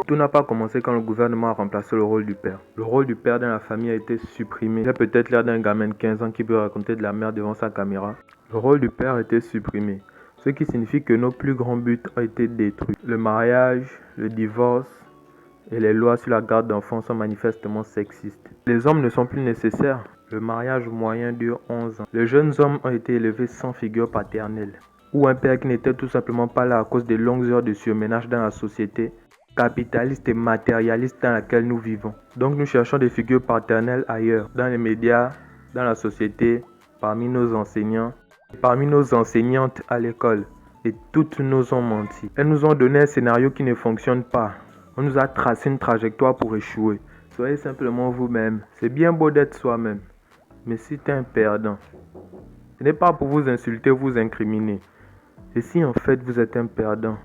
Tout n'a pas commencé quand le gouvernement a remplacé le rôle du père. Le rôle du père dans la famille a été supprimé. Il a peut-être l'air d'un gamin de 15 ans qui peut raconter de la merde devant sa caméra. Le rôle du père a été supprimé, ce qui signifie que nos plus grands buts ont été détruits. Le mariage, le divorce et les lois sur la garde d'enfants sont manifestement sexistes. Les hommes ne sont plus nécessaires. Le mariage moyen dure 11 ans. Les jeunes hommes ont été élevés sans figure paternelle, ou un père qui n'était tout simplement pas là à cause des longues heures de surménage dans la société capitaliste et matérialiste dans laquelle nous vivons. Donc nous cherchons des figures paternelles ailleurs, dans les médias, dans la société, parmi nos enseignants, parmi nos enseignantes à l'école. Et toutes nous ont menti. Elles nous ont donné un scénario qui ne fonctionne pas. On nous a tracé une trajectoire pour échouer. Soyez simplement vous-même. C'est bien beau d'être soi-même. Mais si tu es un perdant, ce n'est pas pour vous insulter, vous incriminer. Et si en fait vous êtes un perdant,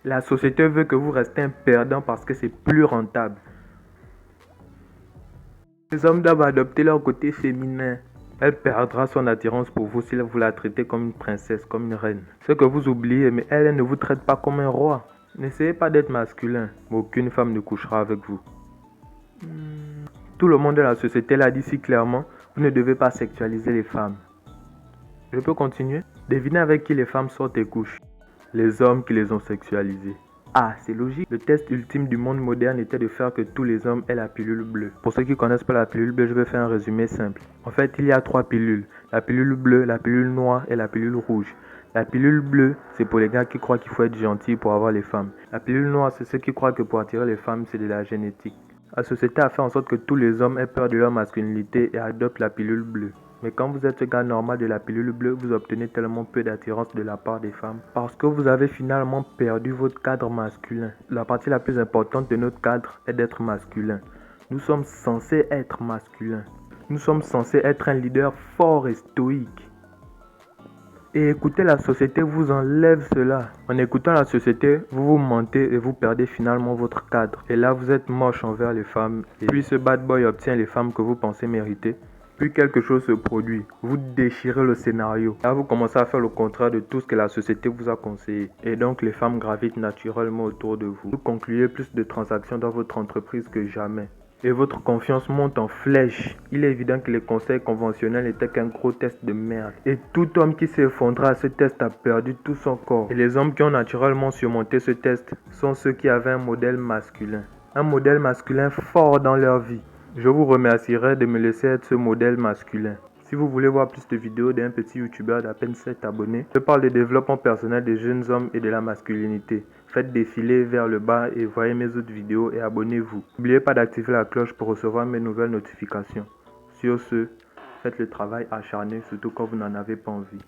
la société veut que vous restez un perdant parce que c'est plus rentable. Les hommes doivent adopter leur côté féminin. Elle perdra son attirance pour vous si vous la traitez comme une princesse, comme une reine. Ce que vous oubliez, mais elle ne vous traite pas comme un roi. N'essayez pas d'être masculin, mais aucune femme ne couchera avec vous. Tout le monde de la société l'a dit si clairement, vous ne devez pas sexualiser les femmes. Je peux continuer? Devinez avec qui les femmes sortent et couchent. Les hommes qui les ont sexualisés. Ah, c'est logique. Le test ultime du monde moderne était de faire que tous les hommes aient la pilule bleue. Pour ceux qui ne connaissent pas la pilule bleue, je vais faire un résumé simple. En fait, il y a 3 pilules. La pilule bleue, la pilule noire et la pilule rouge. La pilule bleue, c'est pour les gars qui croient qu'il faut être gentil pour avoir les femmes. La pilule noire, c'est ceux qui croient que pour attirer les femmes, c'est de la génétique. La société a fait en sorte que tous les hommes aient peur de leur masculinité et adoptent la pilule bleue. Mais quand vous êtes ce gars normal de la pilule bleue, vous obtenez tellement peu d'attirance de la part des femmes parce que vous avez finalement perdu votre cadre masculin. La partie la plus importante de notre cadre est d'être masculin. Nous sommes censés être masculins. Nous sommes censés être un leader fort et stoïque. Et écouter la société vous enlève cela. En écoutant la société, vous vous mentez et vous perdez finalement votre cadre. Et là, vous êtes moche envers les femmes. Et puis ce bad boy obtient les femmes que vous pensez mériter. Puis quelque chose se produit, vous déchirez le scénario. Là, vous commencez à faire le contraire de tout ce que la société vous a conseillé. Et donc, les femmes gravitent naturellement autour de vous. Vous concluez plus de transactions dans votre entreprise que jamais. Et votre confiance monte en flèche. Il est évident que les conseils conventionnels n'étaient qu'un gros test de merde. Et tout homme qui s'est effondré à ce test a perdu tout son corps. Et les hommes qui ont naturellement surmonté ce test sont ceux qui avaient un modèle masculin. Un modèle masculin fort dans leur vie. Je vous remercierai de me laisser être ce modèle masculin. Si vous voulez voir plus de vidéos d'un petit youtubeur d'à peine 7 abonnés, je parle de développement personnel des jeunes hommes et de la masculinité. Faites défiler vers le bas et voyez mes autres vidéos et abonnez-vous. N'oubliez pas d'activer la cloche pour recevoir mes nouvelles notifications. Sur ce, faites le travail acharné, surtout quand vous n'en avez pas envie.